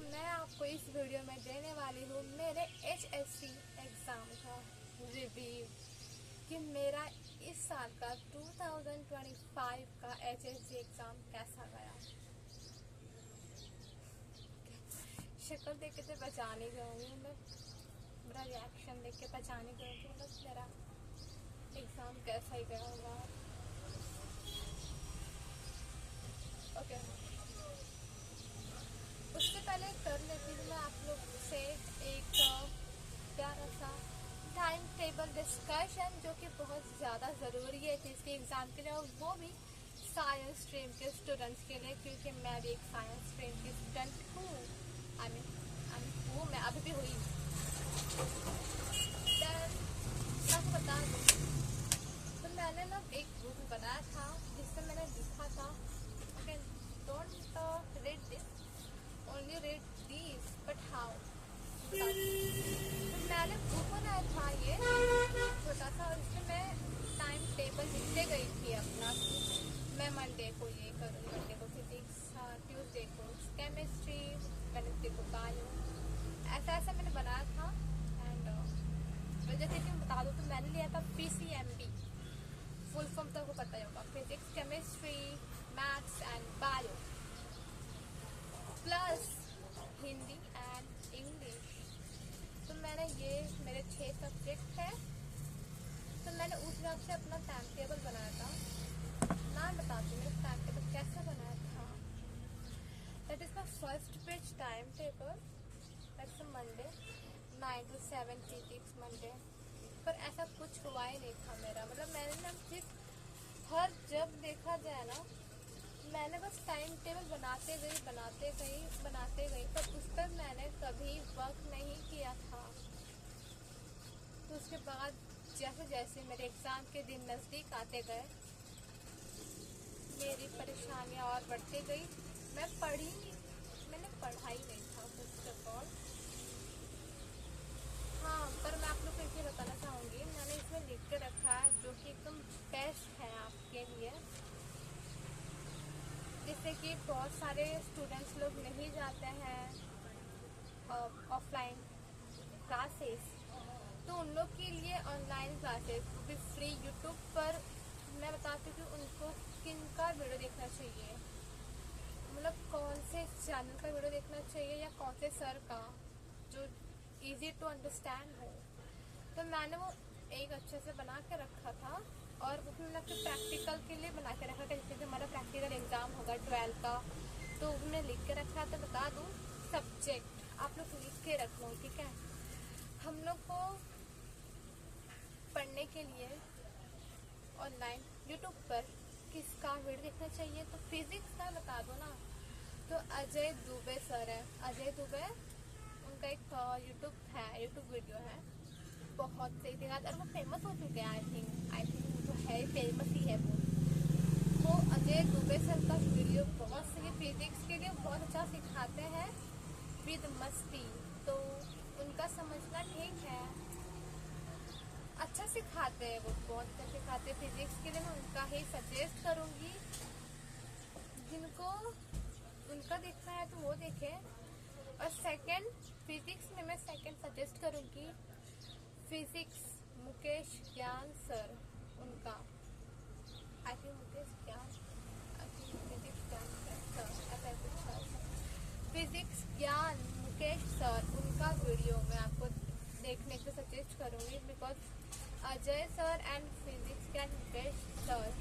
मैं आपको इस वीडियो में देने वाली हूँ मेरे HSC एग्ज़ाम का रिव्यू कि मेरा इस साल का 2025 का HSC एग्ज़ाम कैसा गया। शक्ल देख के तो पहचान ही गई, मेरा रिएक्शन देख के पहचान ही गई कि मेरा एग्ज़ाम कैसा ही गया होगा। ओके, उससे पहले कर लेती हूँ मैं आप लोग से एक प्यारा सा टाइम टेबल डिस्कशन, जो कि बहुत ज़्यादा ज़रूरी है इसके एग्ज़ाम के लिए, और वो भी साइंस स्ट्रीम के स्टूडेंट्स के लिए, क्योंकि मैं भी एक साइंस स्ट्रीम की स्टूडेंट हूँ। मैं अभी भी हुई। आपको बता दूँ तो मैंने ना एक बुक बनाया था जिससे मैंने लिखा था okay, don't read this, only read this but how. तो मैंने बुक बनाया था ये छोटा सा, और इसमें मैं टाइम टेबल लिखते गई थी अपना। मैं मंडे को ये करूँगी, मंडे को फिजिक्स, ट्यूसडे को केमिस्ट्री, वेडनेसडे को बायो, ऐसा ऐसा मैंने बनाया था। एंड जैसे कि बता दूँ तो मैंने लिया था PCMB, फुल फॉर्म तो आपको पता ही होगा, physics, chemistry, maths and bio, plus Hindi and English. तो मैंने ये मेरे 6 सब्जेक्ट है, तो मैंने उस हिसाब से अपना टाइम टेबल बनाया था। मैं बताती हूँ मेरा टाइम टेबल कैसे बनाया था। That is my first page time table, that's Monday 9 to 7 physics Monday. पर ऐसा कुछ हुआ ही नहीं था मेरा, मतलब मैंने ना सिर्फ हर जब देखा जाए ना, मैंने बस टाइम टेबल बनाते गई, पर उस पर मैंने कभी वर्क नहीं किया था। तो उसके बाद जैसे जैसे मेरे एग्ज़ाम के दिन नज़दीक आते गए, मेरी परेशानियाँ और बढ़ती गई। मैंने पढ़ा ही नहीं था फर्स्ट ऑफ ऑल। हाँ, पर मैं आप लोग को ये बताना चाहूँगी, मैंने इसमें लिख के रखा है जो कि एकदम बेस्ट है आपके लिए। जैसे कि बहुत सारे स्टूडेंट्स लोग नहीं जाते हैं ऑफलाइन क्लासेस, तो उन लोग के लिए ऑनलाइन क्लासेस वो भी फ्री यूट्यूब पर। मैं बताती हूँ कि उनको किन का वीडियो देखना चाहिए, मतलब कौन से चैनल का वीडियो देखना चाहिए या कौन से सर का जो इजी टू अंडरस्टैंड हो। तो मैंने वो एक अच्छे से बना के रखा था, और वो मैंने अपने प्रैक्टिकल के लिए बना के रखा था। जैसे हमारा प्रैक्टिकल एग्ज़ाम होगा 12 का, तो मैंने लिख के रखा। तो बता दूँ, सब्जेक्ट आप लोग लिख के रख लो, ठीक है। हम लोग को पढ़ने के लिए ऑनलाइन यूट्यूब पर किसका वीडियो देखना चाहिए, तो फिजिक्स का बता दो ना, तो अजय दुबे सर है, अजय दुबे, उनका एक यूट्यूब वीडियो है, बहुत सही दिखा, और वो फेमस हो चुके हैं। आई थिंक वो है फेमस ही है वो अजय दुबे सर का वीडियो बहुत सही, फिजिक्स के लिए बहुत अच्छा सिखाते हैं विद मस्ती। तो उनका समझना ठीक है, अच्छा सिखाते हैं, वो बहुत अच्छा सिखाते हैं। फिजिक्स के लिए मैं उनका ही सजेस्ट करूँगी, जिनको उनका देखना है तो वो देखें। और सेकंड फिजिक्स में मैं सेकंड सजेस्ट करूँगी फिजिक्स मुकेश ज्ञान सर, उनका आई थिंक मुकेश ज्ञान, फिजिक्स ज्ञान सर, ऐसा कुछ फिजिक्स ज्ञान मुकेश सर, उनका वीडियो मैं आपको देखने को सजेस्ट करूँगी। Because Ajay sir and physics ज्ञान मुकेश सर,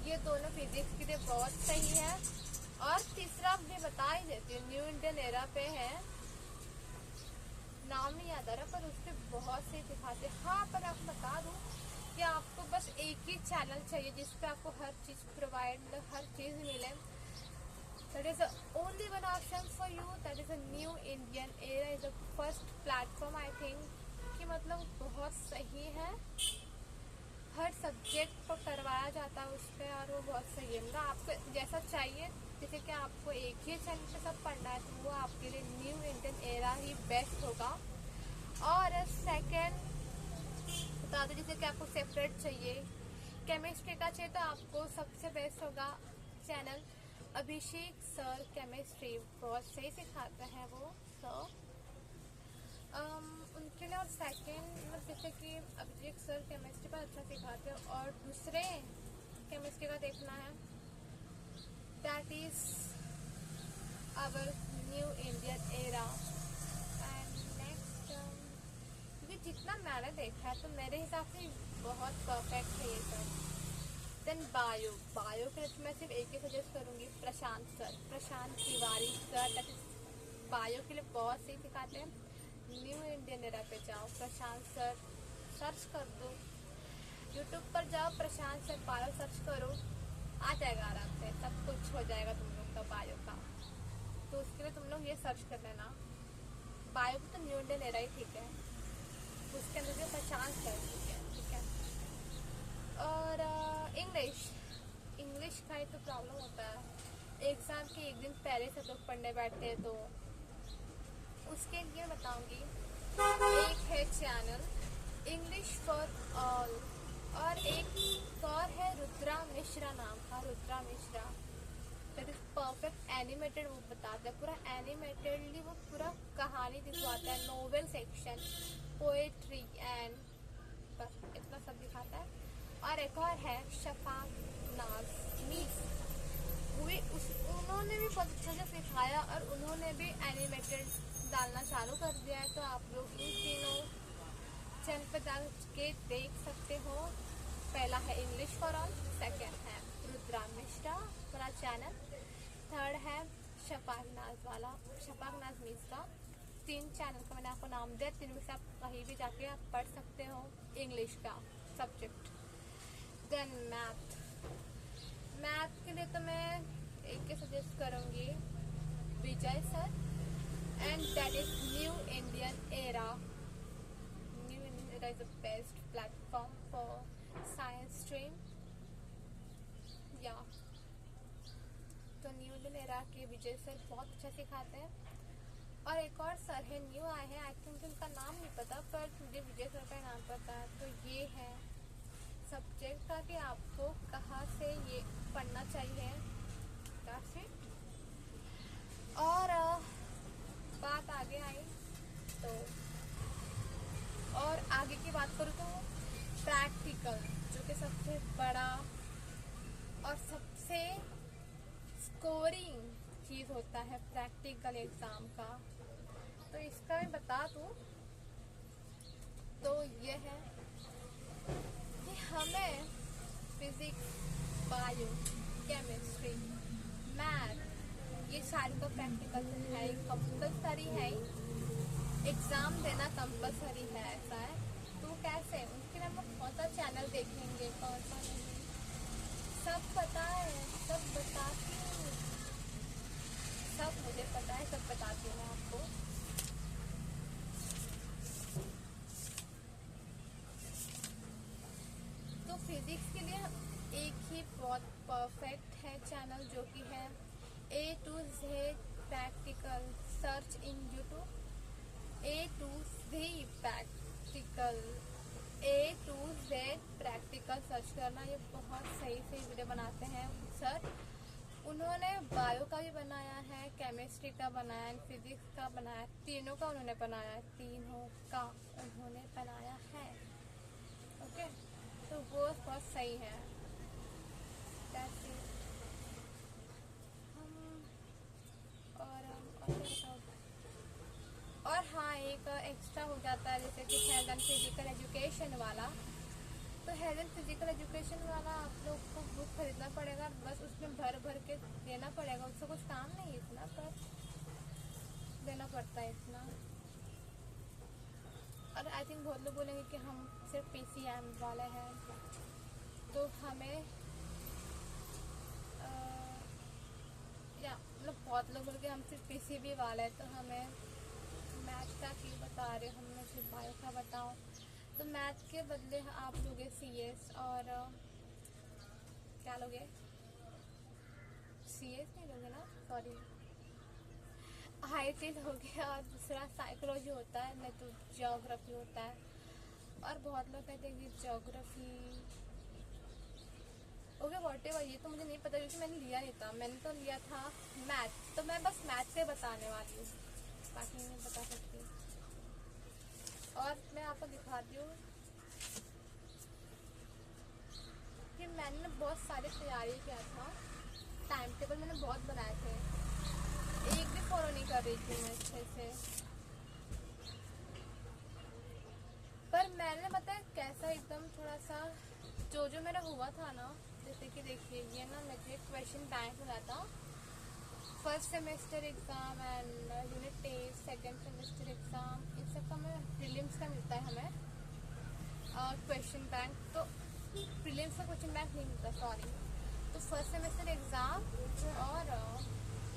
ये दोनों फिजिक्स के लिए बहुत सही है। और तीसरा मैं बता ही देती हूँ, न्यू इंडियन एरा पे है, नाम नहीं याद आ रहा, पर उस पर बहुत सही दिखाते। हाँ, पर आपको बता दूँ कि आपको बस एक ही चैनल चाहिए जिसपे आपको हर चीज़ प्रोवाइड, मतलब हर चीज़ मिले। That is only one option for you, that is a new Indian era is the first platform. I think कि मतलब बहुत सही है, हर सब्जेक्ट को करवाया जाता है उस पर, और वो बहुत सही है। मतलब आपको जैसा चाहिए, जैसे कि आपको एक ही चैनल पे सब पढ़ना है, तो वो आपके लिए न्यू इंडियन एरा ही बेस्ट होगा। और सेकंड बता दो, जैसे कि आपको सेपरेट चाहिए, केमिस्ट्री का चाहिए, तो आपको सबसे बेस्ट होगा चैनल अभिषेक सर केमिस्ट्री बहुत सही सिखाते हैं वो सर। उनके लिए। और सेकेंड मतलब जैसे कि अभिषेक सर केमिस्ट्री पर अच्छा सिखाते हैं, और दूसरे केमिस्ट्री का देखना है, that is our new Indian era. And next क्योंकि जितना मैंने देखा है तो मेरे हिसाब से बहुत परफेक्ट है ये सब। देन बायो के लिए तो मैं सिर्फ एक ही सजेस्ट करूँगी, Prashant Tiwari sir, that is bio के लिए बहुत सही सिखाते हैं। न्यू इंडियन एरा पे जाओ, प्रशांत सर सर्च कर दो, यूट्यूब पर जाओ, प्रशांत सर बायो सर्च करो, आ जाएगा आराम से, सब कुछ हो जाएगा तुम लोग का बायो का। तो उसके लिए तुम लोग ये सर्च कर लेना, बायो तो न्यू इंडियन एरा ही ठीक है, उसके अंदर जो प्रशांत सर ठीक है। और इंग्लिश का ही तो प्रॉब्लम होता है, एग्जाम के एक दिन पहले से लोग पढ़ने बैठते हैं, तो उसके लिए बताऊंगी। एक है चैनल इंग्लिश फॉर ऑल, और एक और है रुद्रा मिश्रा नाम का, Rudra Mishra, that is perfect animated. वो बताता है पूरा एनिमेटेडली, वो पूरा कहानी दिखवाता है, नोवेल सेक्शन, पोएट्री एंड बस इतना सब दिखाता है। और एक और है शफाक नाज मीस, उन्होंने भी बहुत अच्छा से सिखाया, और उन्होंने भी एनिमेटेड डालना चालू कर दिया है, तो आप लोग इन तीनों चैनल पर डाल के देख सकते हो। पहला है इंग्लिश फॉर ऑल, सेकेंड है रुद्रा मिश्रा वाला चैनल, थर्ड है शफाक नाज मीस का। 3 चैनल का मैंने आपको नाम दिया, 3 में से आप कहीं भी जाके आप पढ़ सकते हो इंग्लिश का सब्जेक्ट। देन मैथ के लिए तो मैं एक ही सजेस्ट करूँगी, विजय sir, and that is New Indian Era. New Indian Era is the best platform for science stream. Yeah. तो न्यू इंडियन एरा के विजय सर बहुत अच्छा सिखाते हैं, और एक और सर है न्यू आए हैं, आई थिंक उनका नाम नहीं पता, पर मुझे विजय सर का नाम पता है। तो ये है सब्जेक्ट का कि आपको कहाँ से ये पढ़ना चाहिए, और बात आगे आई तो, और आगे की बात करूँ तो प्रैक्टिकल, जो कि सबसे बड़ा और सबसे स्कोरिंग चीज़ होता है प्रैक्टिकल एग्ज़ाम का, तो इसका भी बता दूँ तो ये है कि हमें फिजिक्स, बायो, केमिस्ट्री, मैथ, ये सारी तो प्रैक्टिकल है, कंपल्सरी है, एग्ज़ाम देना कंपल्सरी है, ऐसा है। तो कैसे उनके लिए हम कौन सा चैनल देखेंगे, कौन सा नहीं, सब पता है, सब बताती हूँ, सब मुझे पता है, सब बताती हूँ आपको। तो फिजिक्स के लिए एक ही बहुत परफेक्ट है चैनल, जो कि है A to Z practical, search in YouTube, A to Z practical search करना, ये बहुत सही वीडियो बनाते हैं सर। उन्होंने बायो का भी बनाया है, केमिस्ट्री का बनाया है, फिजिक्स का बनाया, तीनों का उन्होंने बनाया है, ओके। तो वो बहुत सही है। और हाँ, एक एक्स्ट्रा हो जाता है, जैसे कि हेल्थ एंड फिजिकल एजुकेशन वाला, तो हेल्थ एंड फिजिकल एजुकेशन वाला आप लोग को बुक खरीदना पड़ेगा, बस उसमें भर के देना पड़ेगा, उससे कुछ काम नहीं, इतना पर देना पड़ता है इतना। और आई थिंक बहुत लोग बोलेंगे कि हम सिर्फ PCM वाले हैं, तो हमें या मतलब बहुत लोग बोलेंगे हम सिर्फ PCB वाले हैं, तो हमें मैथ का क्यों बता रहे हो, हमने सिर्फ बायो का बताओ। तो मैथ के बदले आप लोगे CS, और क्या लोगे, CS नहीं लोगे ना, सॉरी, IT लोगे, और दूसरा साइकोलॉजी होता है, नहीं तो ज्योग्राफी होता है। और बहुत लोग कहते हैं कि ज्योग्राफी ओके वॉटेवर, ये तो मुझे नहीं पता क्योंकि मैंने लिया नहीं था। मैंने तो लिया था मैथ, तो मैं बस मैथ से बताने वाली हूँ, बाकी नहीं बता सकती। और मैं आपको दिखाती हूँ कि मैंने बहुत सारी तैयारी किया था, टाइम टेबल मैंने बहुत बनाए थे, एक भी फॉलो नहीं कर रही थी मैं अच्छे से। पर मैंने पता है कैसा एकदम थोड़ा सा जो मेरा हुआ था ना, जैसे कि देखिए ये ना मुझे क्वेश्चन बैंक हुआ था first semester exam and unit test, second semester exam, इन सब का हमें प्रीलिम्स का मिलता है हमें क्वेश्चन बैंक। तो प्रीलिम्स का क्वेश्चन बैंक नहीं मिलता, सॉरी। तो फर्स्ट सेमेस्टर एग्ज़ाम और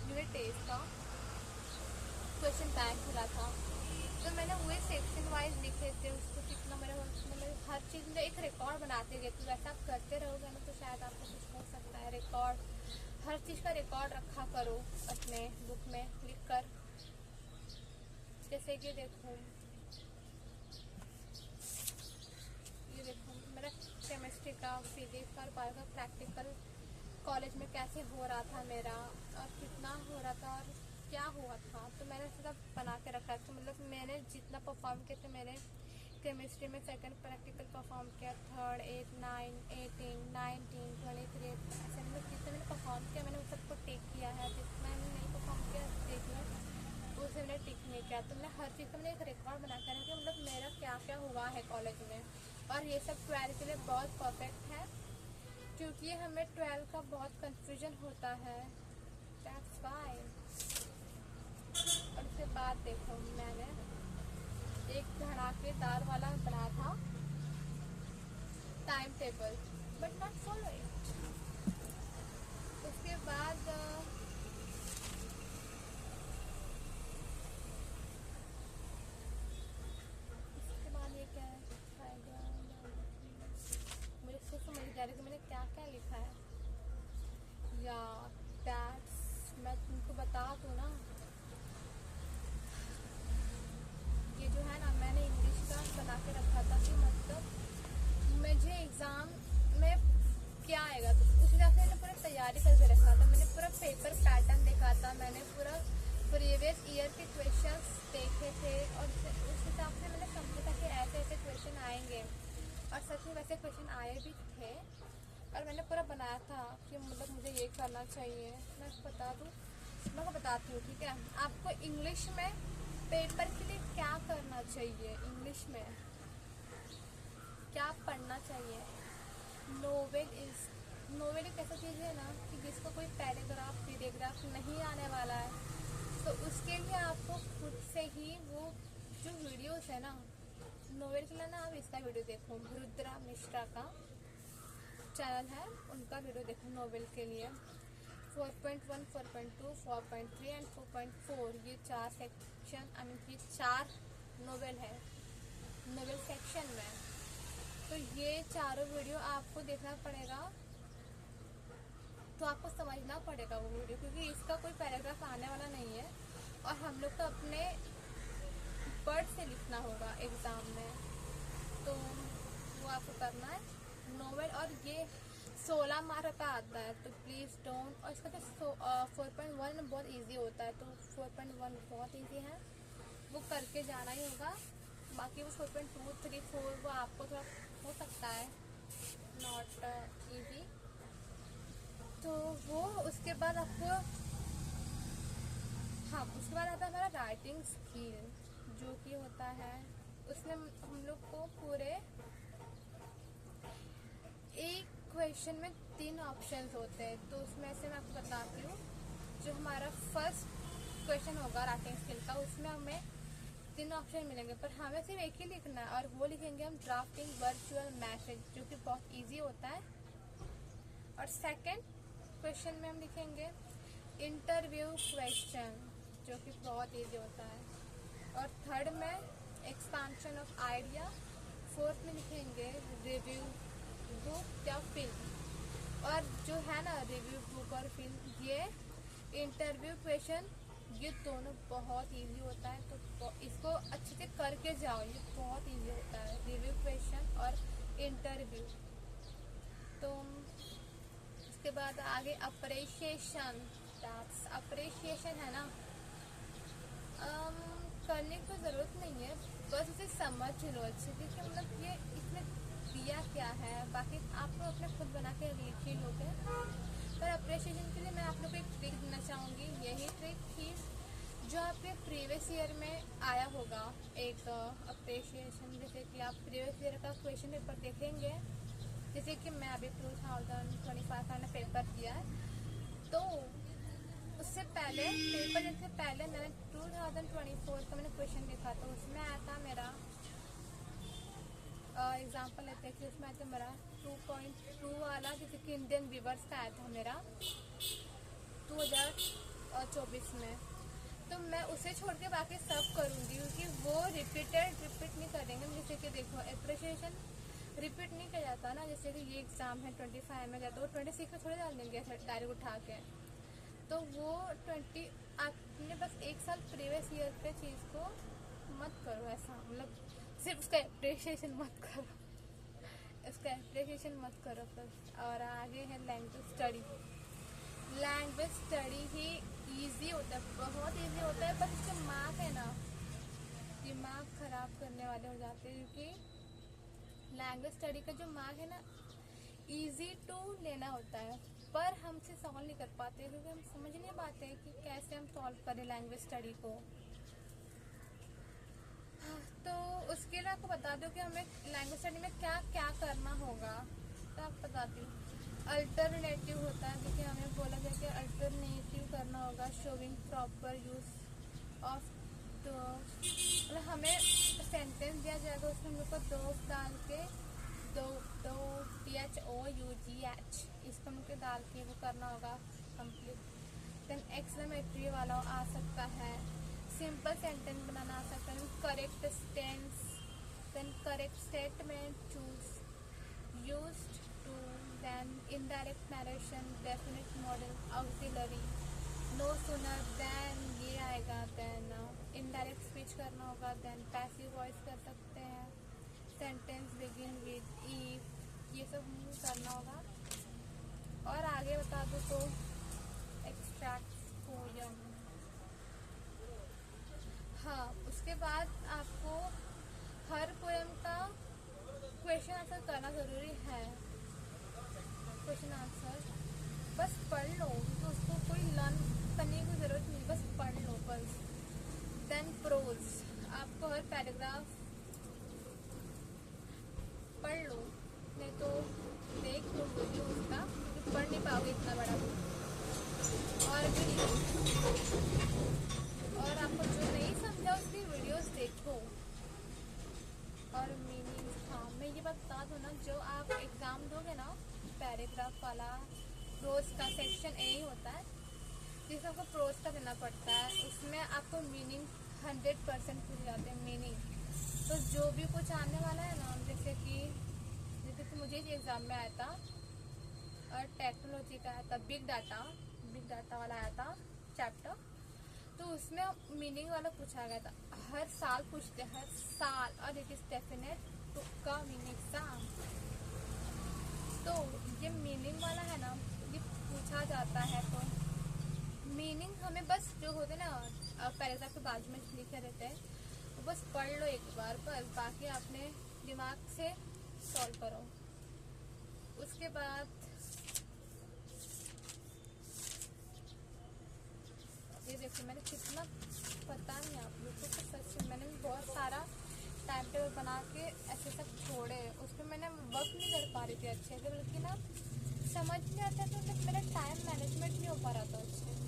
यूनिट टेस्ट का क्वेश्चन बैंक मिला था। तो मैंने वही सेक्शन वाइज लिखे थे, उसको कितना मेरा मतलब हर चीज़ में एक रिकॉर्ड बनाते गए। तो वैसा आप करते रहोगे ना तो शायद आपको कुछ हो सकता है। रिकॉर्ड, हर चीज़ का रिकॉर्ड रखा करो अपने बुक में लिख कर। जैसे कि देखो, ये देखो मेरा केमिस्ट्री का, फिजिक्स और बायो का प्रैक्टिकल कॉलेज में कैसे हो रहा था मेरा, और कितना हो रहा था और क्या हुआ था। तो मैंने सब बना के रखा है। तो मतलब मैंने जितना परफॉर्म किया था, मैंने केमिस्ट्री में सेकंड प्रैक्टिकल परफॉर्म किया, थर्ड 8, 9, 18, 19, 23, ऐसे मतलब जितना मैंने परफॉर्म किया मैंने उस सबको टिक किया है। जितना मैंने नहीं परफॉर्म किया देखिए उसे मैंने टिक नहीं किया। तो मैंने हर चीज़ का मैंने एक रिकॉर्ड बना कर रखा, मतलब मेरा क्या क्या हुआ है कॉलेज में। और ये सब 12 के लिए बहुत परफेक्ट है क्योंकि हमें 12 का बहुत कन्फ्यूजन होता है, दैट्स वाई। और उसके बाद देखो मैंने एक धड़ाकेदार वाला बनाया था time table, but not follow it. उसके बाद ये क्या है, मुझे सोच समझ जा रही कि मैंने क्या क्या लिखा है। या दैट्स, मैं तुमको बता दूँ ना, ये जो है ना मैंने इंग्लिश का बना के रखा था कि मतलब मुझे एग्ज़ाम में क्या आएगा, तो उस हिसाब से मैंने पूरा तैयारी करके रखा था। मैंने पूरा पेपर पैटर्न देखा था, मैंने पूरा प्रीवियस ईयर के क्वेश्चंस देखे थे और उस हिसाब से मैंने समझा था कि ऐसे ऐसे क्वेश्चन आएंगे, और सच में वैसे क्वेश्चन आए भी थे। और मैंने पूरा बनाया था कि मतलब मुझे ये करना चाहिए। मैं बता दूँ, मैं बताती हूँ, ठीक है। आपको इंग्लिश में पेपर के लिए क्या करना चाहिए, इंग्लिश में क्या पढ़ना चाहिए। नोवेल एक ऐसा चीज़ है ना कि जिसको कोई पैराग्राफ नहीं आने वाला है, तो उसके लिए आपको खुद से ही वो जो वीडियोस है ना नोवेल के लिए ना, आप इसका वीडियो देखो, रुद्रा मिश्रा का चैनल है, उनका वीडियो देखो नोवेल के लिए। 4.1, 4.2, 4.3 एंड 4.4, ये 4 सेक्शन, ये 4 नोवेल है नोवेल सेक्शन में। तो ये चारों वीडियो आपको देखना पड़ेगा, तो आपको समझना पड़ेगा वो वीडियो, क्योंकि इसका कोई पैराग्राफ आने वाला नहीं है और हम लोग को अपने वर्ड से लिखना होगा एग्ज़ाम में। तो वो आपको करना है नोवेल, और ये 16 मार्क का आता है, तो प्लीज़ डोंट। और इसका तो 4.1 बहुत इजी होता है, तो 4.1 बहुत इजी है, वो करके जाना ही होगा। बाकी वो 4.2, 3, 4 वो आपको थोड़ा हो सकता है नॉट इजी। तो वो उसके बाद आपको, हाँ उसके बाद आता है हमारा राइटिंग स्किल, जो कि होता है उसमें हम लोग को पूरे एक क्वेश्चन में 3 ऑप्शंस होते हैं। तो उसमें से मैं आपको बताती हूँ, जो हमारा फर्स्ट क्वेश्चन होगा राइटिंग स्किल का, उसमें हमें 3 ऑप्शन मिलेंगे, पर हमें सिर्फ एक ही लिखना है, और वो लिखेंगे हम ड्राफ्टिंग वर्चुअल मैसेज, जो कि बहुत इजी होता है। और सेकंड क्वेश्चन में हम लिखेंगे इंटरव्यू क्वेश्चन, जो कि बहुत इजी होता है। और थर्ड में एक्सपांशन ऑफ आइडिया। फोर्थ में लिखेंगे रिव्यू बुक या फिल्म। और जो है ना रिव्यू बुक और फिल्म, ये इंटरव्यू क्वेश्चन, ये दोनों बहुत इजी होता है, तो इसको अच्छे से करके जाओ, ये बहुत इजी होता है रिव्यू क्वेश्चन और इंटरव्यू। तो बाद आगे अप्रिशिएशन। अप्रिशिएशन है ना, करने की ज़रूरत नहीं है, बस उसे समझ लो अच्छे से कि मतलब ये इसमें दिया क्या है। बाकी आप लोग अपने खुद बना के लिख ही लोगे। पर अप्रिशिएशन के लिए मैं आप लोग को एक ट्रिक देना चाहूँगी। यही ट्रिक थी जो आपके प्रीवियस ईयर में आया होगा, एक अप्रिशिएशन। जैसे कि आप प्रीवियस ईयर का क्वेश्चन पेपर देखेंगे, जैसे कि मैं अभी 2025 का पेपर दिया है, तो उससे पहले पेपर से पहले मैंने 2024 का मैंने क्वेश्चन देखा, तो उसमें आया था मेरा एग्जांपल लेते हैं कि उसमें आया था मेरा 2.2 वाला, जैसे कि इंडियन वीवर्स का आया था मेरा 2024 में। तो मैं उसे छोड़ के बाकी सब करूँगी, क्योंकि वो रिपीट नहीं करेंगे। जैसे कि देखो अप्रिशिएशन रिपीट नहीं किया जाता ना, जैसे कि ये एग्ज़ाम है 25 में जाता है, वो 26 में थोड़े डाल देंगे डायरेक्ट उठा के। तो वो 20 आपने बस एक साल प्रीवियस ईयर पे चीज़ को मत करो ऐसा, मतलब सिर्फ उसका अप्रिशिएशन मत करो, उसका अप्रिशिएशन मत करो बस। और आगे है लैंग्वेज स्टडी। लैंग्वेज स्टडी ही इजी होता है, बहुत इजी होता है, बस इसके मार्क है ना दिमाग ख़राब करने वाले हो जाते हैं। क्योंकि लैंग्वेज स्टडी का जो मार्क है ना इजी टू लेना होता है, पर हमसे सॉल्व नहीं कर पाते, क्योंकि हम समझ नहीं पाते कि कैसे हम सॉल्व करें लैंग्वेज स्टडी को। तो उसके लिए आपको बता दो कि हमें लैंग्वेज स्टडी में क्या क्या करना होगा। तो आप बताती हूँ, अल्टरनेटिव होता है, क्योंकि हमें बोला गया कि अल्टरनेटिव करना होगा। Showing proper use of the, मतलब हमें सेंटेंस दिया जाएगा, उसमें हम लोग को दो डाल के दो THOUGH इसको हमको डाल के वो करना होगा कंप्लीट। देन एक्सक्लेमेटरी वाला आ सकता है, सिंपल सेंटेंस बनाना आ सकता है, correct tense, then correct statement choose used to, then indirect narration, definite modal, auxiliary, no sooner than ये आएगा, देन इनडायरेक्ट स्पीच करना होगा, देन पैसिव वॉइस कर सकते हैं, सेंटेंस बिगिन विद इफ, ये सब करना होगा। और आगे बता दो तो एक्सट्रैक्ट पोयम। हाँ, उसके बाद आपको हर पोयम का क्वेश्चन आंसर करना ज़रूरी है। क्वेश्चन आंसर बस पढ़ लो, तो उसको कोई लर्न करने की ज़रूरत नहीं, बस पढ़ लो बस। देन प्रोज, आपको हर पैराग्राफ पढ़ लो, नहीं तो देख लो वीडियो उसका, क्योंकि पढ़ नहीं पाओगे इतना बड़ा। और वीडियो, और आपको जो नहीं समझा उसकी वीडियोस देखो। और मीनिंग, हाँ मैं ये बात बता दूँ ना, जो आप एग्ज़ाम दोगे ना पैराग्राफ वाला, प्रोज का सेक्शन ए ही होता है जिसमें आपको प्रोज का देना पड़ता है, उसमें आपको मीनिंग 100% पूछ जाते हैं मीनिंग। तो जो भी कुछ आने वाला है ना, जैसे कि मुझे ये एग्ज़ाम में आया था और टेक्नोलॉजी का आया था, बिग डाटा वाला आया था चैप्टर, तो उसमें मीनिंग वाला पूछा गया था। हर साल पूछते हैं, हर साल, और इट इज़ डेफिनेट तुक्का मीनिंग एग्जाम। तो ये मीनिंग वाला है ना, ये पूछा जाता है। तो मीनिंग हमें बस जो होते ना पैराग्राफ के बाजू में लिखे रहते हैं, वो बस पढ़ लो एक बार, बस बाकी अपने दिमाग से सॉल्व करो। उसके बाद ये देखिए, मैंने कितना पता नहीं आप लोग को, सच में मैंने बहुत सारा टाइम टेबल बना के ऐसे सब छोड़े, उसमें मैंने वर्क नहीं कर पा रही थी अच्छे से, बल्कि ना समझ नहीं आता था, तो मेरा टाइम मैनेजमेंट नहीं हो पा रहा था अच्छे से।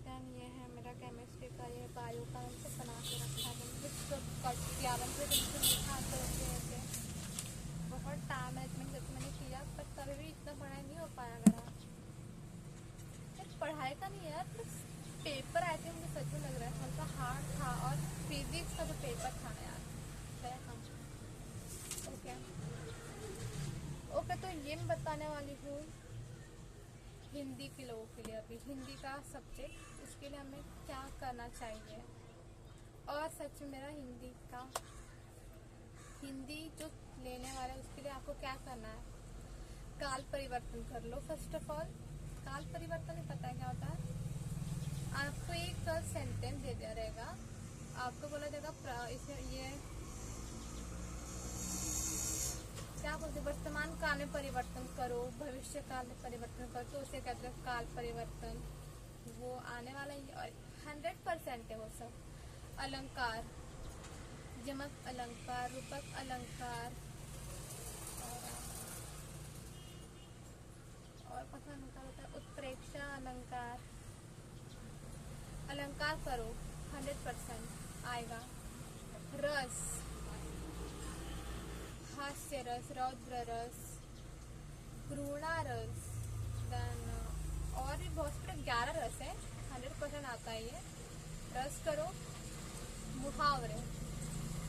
दैन ये है मेरा केमिस्ट्री का, ये बायो का, सब बना के रखा है लिखा ऐसे बहुत टाइम मैनेजमेंट करके मैंने किया, पर कभी भी इतना पढ़ाई नहीं हो पाया मेरा। पढ़ाई का नहीं यार, पेपर आए थे, मुझे सच में लग रहा है हल्का हार्ड था, और फिजिक्स का जो पेपर था ना यार, ओके। तो ये मैं बताने वाली हूँ हिंदी के लोगों के लिए, अभी हिंदी का सब्जेक्ट, उसके लिए हमें क्या करना चाहिए। और सच में मेरा हिंदी जो लेने वाला है उसके लिए आपको क्या करना है, काल परिवर्तन कर लो। फर्स्ट ऑफ ऑल काल परिवर्तन ही पता है क्या होता है। आपको एक सेंटेंस दे दिया रहेगा, आपको बोला जाएगा इसमें ये क्या बोलते हैं, वर्तमान काल में परिवर्तन करो, भविष्य काल में परिवर्तन करो, तो उसे कहते हैं काल परिवर्तन। वो आने वाला ही और 100% है वो सब। अलंकार, यमक अलंकार, रूपक अलंकार, और कौन सा अलंकार होता है, उत्प्रेक्षा अलंकार। अलंकार करो 100% आएगा। रस, हास्य रस, रौद्र रस, घृणा रस, देन और भी बहुत सारे 11 रस है, 100% आता है ये। रस करो। मुहावरे,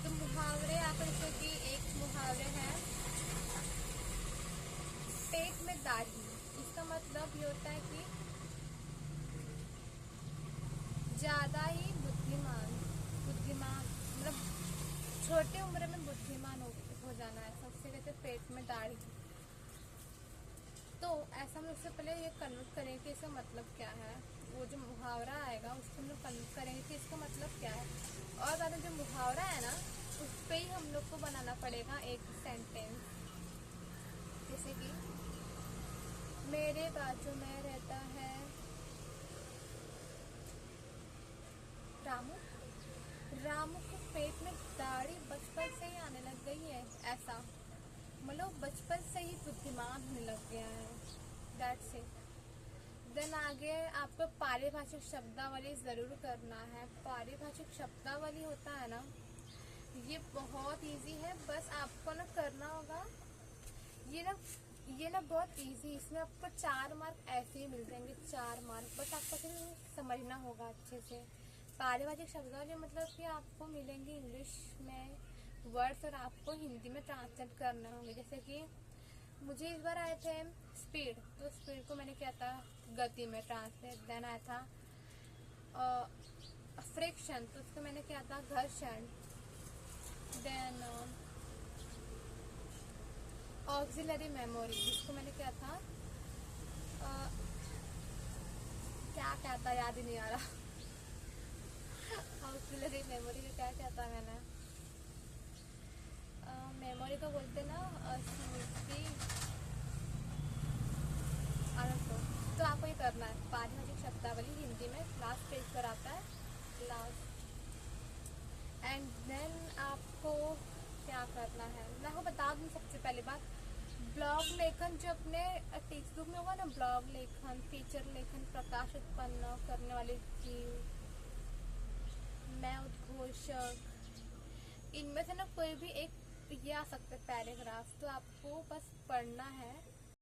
तो मुहावरे आपको जैसे कि एक मुहावरे है पेट में दाढ़ी। इसका मतलब ये होता है कि ज्यादा ही बुद्धिमान मतलब छोटे उम्र में बुद्धिमान हो जाना है, सबसे कहते हैं पेट में दाढ़ी। तो ऐसा हम उससे पहले ये कन्वर्ट करेंगे कि इसका मतलब क्या है। वो जो मुहावरा आएगा उसको हम लोग कन्वर्ट करेंगे कि इसका मतलब क्या है, और ज़्यादा जो मुहावरा है ना उस पर ही हम लोग को बनाना पड़ेगा एक सेंटेंस। जैसे कि मेरे बाजू में रहता है रामू, रामू को पेट में दाढ़ी बचपन से ही आने लग गई है, ऐसा मतलब बचपन से ही बुद्धिमान होने लग गया है। That's it. देन आगे आपको पारिभाषिक शब्दावली ज़रूर करना है। पारिभाषिक शब्दावली होता है ना, ये बहुत इजी है, बस आपको ना करना होगा। ये ना बहुत इजी, इसमें आपको 4 मार्क ऐसे ही मिल जाएंगे, 4 मार्क, बस आपको सिर्फ समझना होगा अच्छे से। पारिभाषिक शब्दावली मतलब कि आपको मिलेंगे इंग्लिश में वर्ड्स और आपको हिंदी में ट्रांसलेट करने होंगे। जैसे कि मुझे इस बार आए थे स्पीड, तो स्पीड को मैंने किया था गति में ट्रांसलेट। देन आया था फ्रिक्शन, तो उसको मैंने किया था घर्षण। देन ऑक्सिलरी मेमोरी, जिसको मैंने किया था क्या कहता याद ही नहीं आ रहा। ऑक्सिलरी मेमोरी का क्या कहता मैंने, मेमोरी को बोलते ना स्मृति। तो आपको ये करना है पारिभाषिक शब्दावली हिंदी में, लास्ट पेज पर आता है लास्ट। एंड देन आपको क्या करना है, मैं आपको बता दूँ सबसे पहली बात, ब्लॉग लेखन जो अपने टेक्स्ट बुक में होगा ना, ब्लॉग लेखन, फीचर लेखन, प्रकाश उत्पन्न करने वाले जीव, मैं उद्घोषक, इनमें से ना कोई भी एक ये आ सकता है पैराग्राफ। तो आपको बस पढ़ना है